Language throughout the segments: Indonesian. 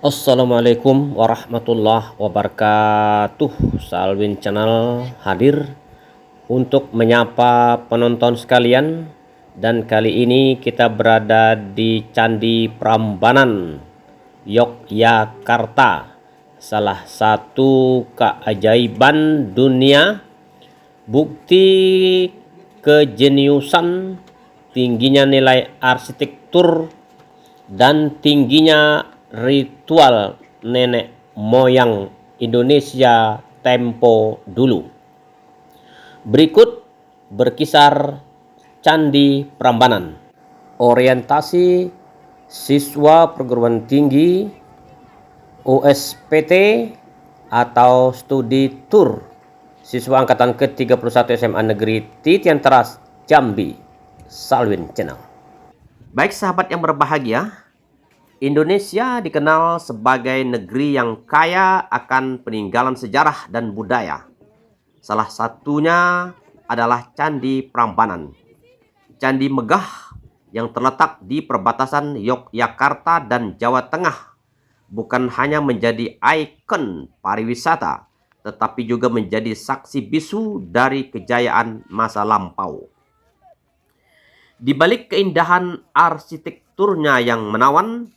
Assalamualaikum warahmatullahi wabarakatuh. Salwin Channel hadir untuk menyapa penonton sekalian. Dan kali ini kita berada di Candi Prambanan, Yogyakarta. Salah satu keajaiban dunia, bukti kejeniusan, tingginya nilai arsitektur, dan tingginya ritual nenek moyang Indonesia tempo dulu. Berikut berkisar Candi Prambanan. Orientasi siswa perguruan tinggi USPT atau studi tur siswa angkatan ke-31 SMA Negeri Titian Teras Jambi, Salwin Channel. Baik sahabat yang berbahagia, Indonesia dikenal sebagai negeri yang kaya akan peninggalan sejarah dan budaya. Salah satunya adalah Candi Prambanan. Candi megah yang terletak di perbatasan Yogyakarta dan Jawa Tengah bukan hanya menjadi ikon pariwisata, tetapi juga menjadi saksi bisu dari kejayaan masa lampau. Di balik keindahan arsitekturnya yang menawan,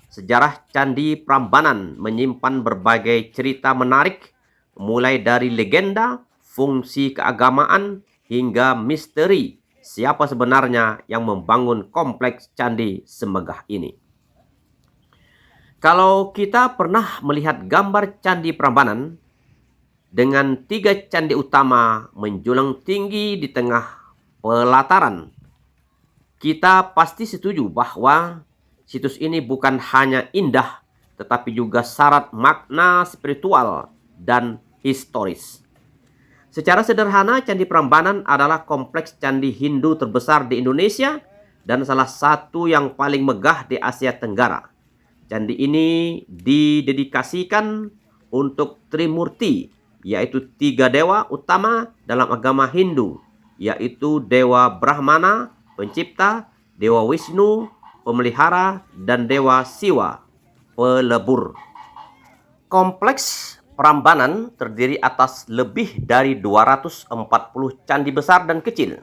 sejarah Candi Prambanan menyimpan berbagai cerita menarik, mulai dari legenda, fungsi keagamaan, hingga misteri siapa sebenarnya yang membangun kompleks candi semegah ini. Kalau kita pernah melihat gambar Candi Prambanan dengan 3 candi utama menjulang tinggi di tengah pelataran, kita pasti setuju bahwa situs ini bukan hanya indah, tetapi juga syarat makna spiritual dan historis. Secara sederhana, Candi Prambanan adalah kompleks candi Hindu terbesar di Indonesia dan salah satu yang paling megah di Asia Tenggara. Candi ini didedikasikan untuk Trimurti, yaitu 3 dewa utama dalam agama Hindu, yaitu Dewa Brahmana, pencipta, Dewa Wisnu, pemelihara, dan Dewa Siwa, pelebur. Kompleks Prambanan terdiri atas lebih dari 240 candi besar dan kecil.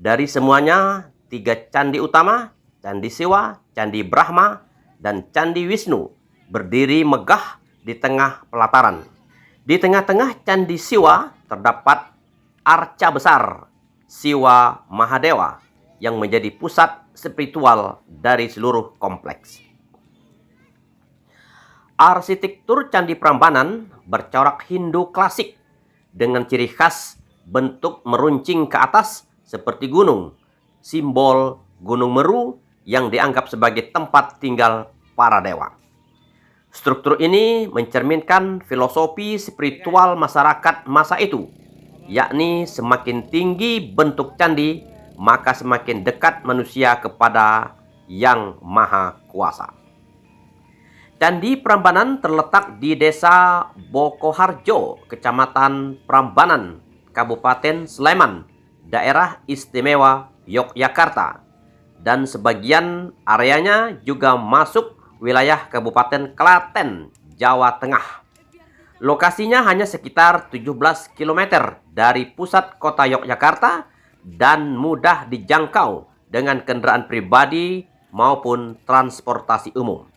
Dari semuanya, 3 candi utama, Candi Siwa, Candi Brahma, dan Candi Wisnu, berdiri megah di tengah pelataran. Di tengah-tengah Candi Siwa terdapat arca besar Siwa Mahadewa yang menjadi pusat spiritual dari seluruh kompleks. Arsitektur Candi Prambanan bercorak Hindu klasik dengan ciri khas bentuk meruncing ke atas seperti gunung, simbol Gunung Meru yang dianggap sebagai tempat tinggal para dewa. Struktur ini mencerminkan filosofi spiritual masyarakat masa itu, yakni semakin tinggi bentuk candi, maka semakin dekat manusia kepada Yang Maha Kuasa. Candi Prambanan terletak di Desa Bokoharjo, Kecamatan Prambanan, Kabupaten Sleman, Daerah Istimewa Yogyakarta, dan sebagian areanya juga masuk wilayah Kabupaten Klaten, Jawa Tengah. Lokasinya hanya sekitar 17 km dari pusat kota Yogyakarta dan mudah dijangkau dengan kendaraan pribadi maupun transportasi umum.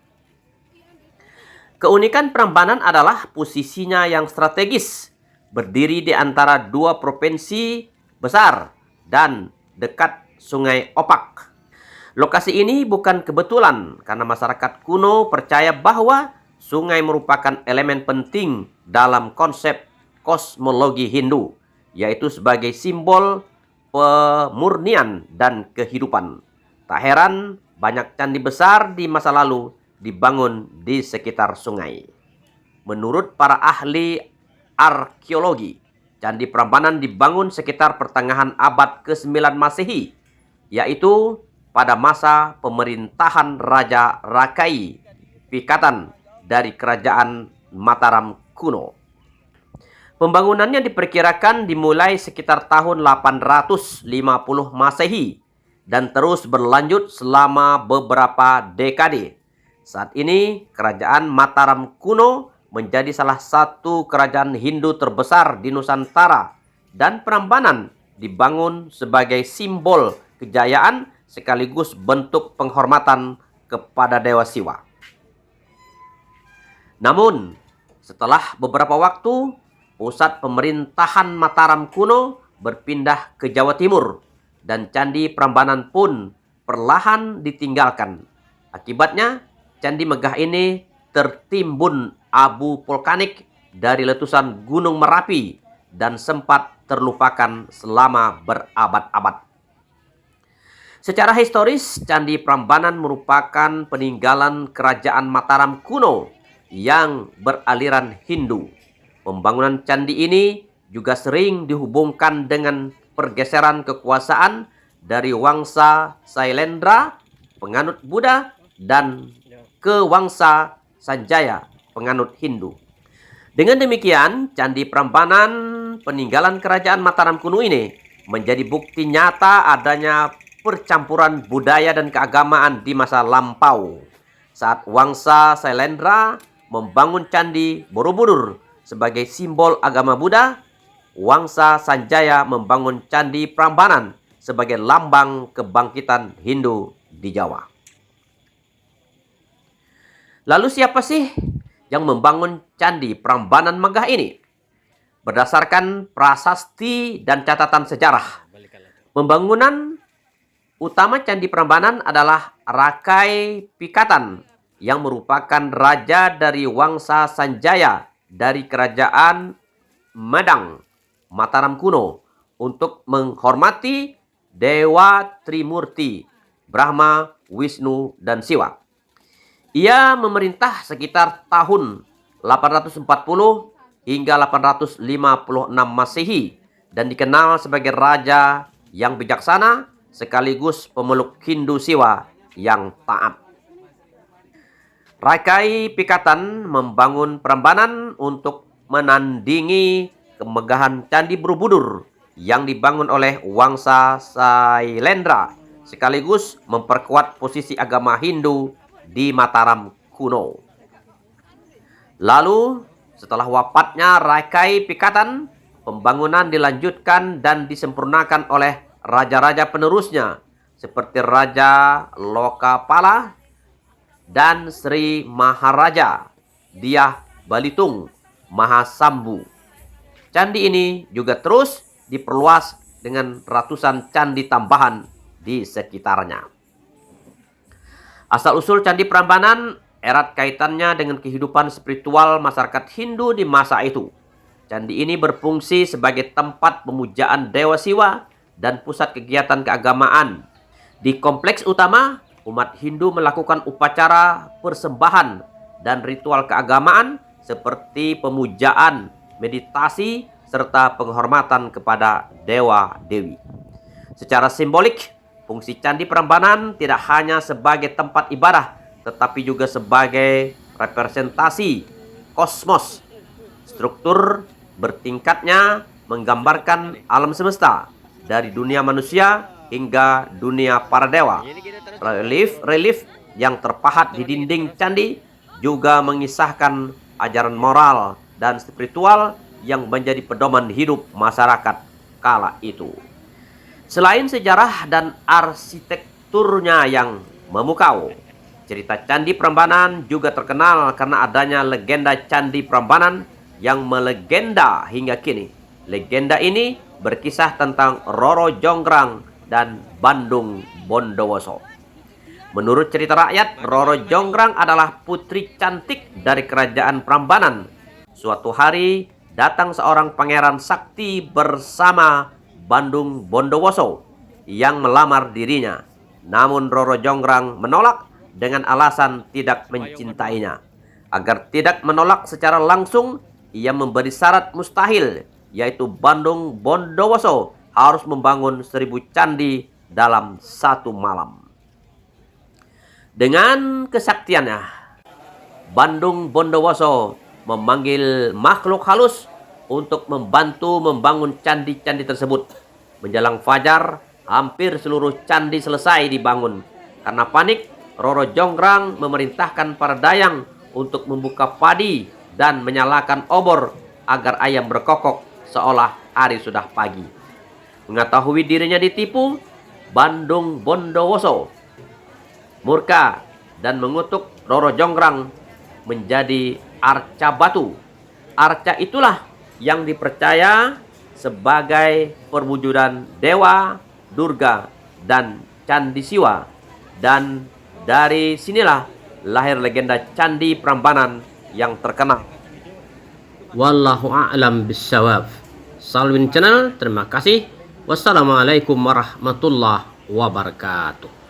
Keunikan Prambanan adalah posisinya yang strategis, berdiri di antara 2 provinsi besar dan dekat Sungai Opak. Lokasi ini bukan kebetulan karena masyarakat kuno percaya bahwa sungai merupakan elemen penting dalam konsep kosmologi Hindu, yaitu sebagai simbol pemurnian dan kehidupan. Tak heran banyak candi besar di masa lalu dibangun di sekitar sungai. Menurut para ahli arkeologi, Candi Prambanan dibangun sekitar pertengahan abad ke-9 Masehi, yaitu pada masa pemerintahan Raja Rakai Pikatan dari Kerajaan Mataram kuno. Pembangunannya diperkirakan dimulai sekitar tahun 850 Masehi dan terus berlanjut selama beberapa dekade Saat ini, kerajaan Mataram kuno menjadi salah satu kerajaan Hindu terbesar di Nusantara, dan Prambanan dibangun sebagai simbol kejayaan sekaligus bentuk penghormatan kepada Dewa Siwa. Namun, setelah beberapa waktu, pusat pemerintahan Mataram kuno berpindah ke Jawa Timur, dan Candi Prambanan pun perlahan ditinggalkan. Akibatnya, Candi megah ini tertimbun abu vulkanik dari letusan Gunung Merapi dan sempat terlupakan selama berabad-abad. Secara historis, Candi Prambanan merupakan peninggalan kerajaan Mataram kuno yang beraliran Hindu. Pembangunan candi ini juga sering dihubungkan dengan pergeseran kekuasaan dari Wangsa Sailendra, penganut Buddha, dan ke Wangsa Sanjaya, penganut Hindu. Dengan demikian, Candi Prambanan, peninggalan kerajaan Mataram kuno ini, menjadi bukti nyata adanya percampuran budaya dan keagamaan di masa lampau. Saat Wangsa Sailendra membangun Candi Borobudur sebagai simbol agama Buddha, Wangsa Sanjaya membangun Candi Prambanan sebagai lambang kebangkitan Hindu di Jawa. Lalu siapa sih yang membangun Candi Prambanan megah ini? Berdasarkan prasasti dan catatan sejarah, pembangunan utama Candi Prambanan adalah Rakai Pikatan yang merupakan raja dari Wangsa Sanjaya dari kerajaan Medang, Mataram kuno, untuk menghormati Dewa Trimurti, Brahma, Wisnu, dan Siwa. Ia memerintah sekitar tahun 840 hingga 856 Masehi dan dikenal sebagai raja yang bijaksana sekaligus pemeluk Hindu Siwa yang taat. Rakai Pikatan membangun Prambanan untuk menandingi kemegahan Candi Borobudur yang dibangun oleh Wangsa Sailendra, sekaligus memperkuat posisi agama Hindu di Mataram kuno. Lalu, setelah wafatnya Rakai Pikatan, pembangunan dilanjutkan dan disempurnakan oleh raja-raja penerusnya seperti Raja Lokapala dan Sri Maharaja Diah Balitung Mahasambu. Candi ini juga terus diperluas dengan ratusan candi tambahan di sekitarnya. Asal-usul Candi Prambanan erat kaitannya dengan kehidupan spiritual masyarakat Hindu di masa itu. Candi ini berfungsi sebagai tempat pemujaan Dewa Siwa dan pusat kegiatan keagamaan. Di kompleks utama, umat Hindu melakukan upacara persembahan dan ritual keagamaan seperti pemujaan, meditasi, serta penghormatan kepada dewa-dewi. Secara simbolik, fungsi Candi Prambanan tidak hanya sebagai tempat ibadah, tetapi juga sebagai representasi kosmos. Struktur bertingkatnya menggambarkan alam semesta, dari dunia manusia hingga dunia para dewa. Relief yang terpahat di dinding candi juga mengisahkan ajaran moral dan spiritual yang menjadi pedoman hidup masyarakat kala itu. Selain sejarah dan arsitekturnya yang memukau, cerita Candi Prambanan juga terkenal karena adanya legenda Candi Prambanan yang melegenda hingga kini. Legenda ini berkisah tentang Roro Jonggrang dan Bandung Bondowoso. Menurut cerita rakyat, Roro Jonggrang adalah putri cantik dari kerajaan Prambanan. Suatu hari datang seorang pangeran sakti bersama Bandung Bondowoso yang melamar dirinya. Namun Roro Jonggrang menolak dengan alasan tidak mencintainya. Agar tidak menolak secara langsung, ia memberi syarat mustahil, yaitu Bandung Bondowoso harus membangun 1000 candi dalam 1 malam. Dengan kesaktiannya, Bandung Bondowoso memanggil makhluk halus untuk membantu membangun candi-candi tersebut. Menjelang fajar, hampir seluruh candi selesai dibangun. Karena panik, Roro Jonggrang memerintahkan para dayang untuk membuka padi dan menyalakan obor agar ayam berkokok seolah hari sudah pagi. Mengetahui dirinya ditipu, Bandung Bondowoso murka dan mengutuk Roro Jonggrang menjadi arca batu. Arca itulah yang dipercaya sebagai perwujudan Dewa, Durga, dan Candi Siwa. Dan dari sinilah lahir legenda Candi Prambanan yang terkenal. Wallahu a'lam bissawab. Salwin Channel, terima kasih. Wassalamualaikum warahmatullahi wabarakatuh.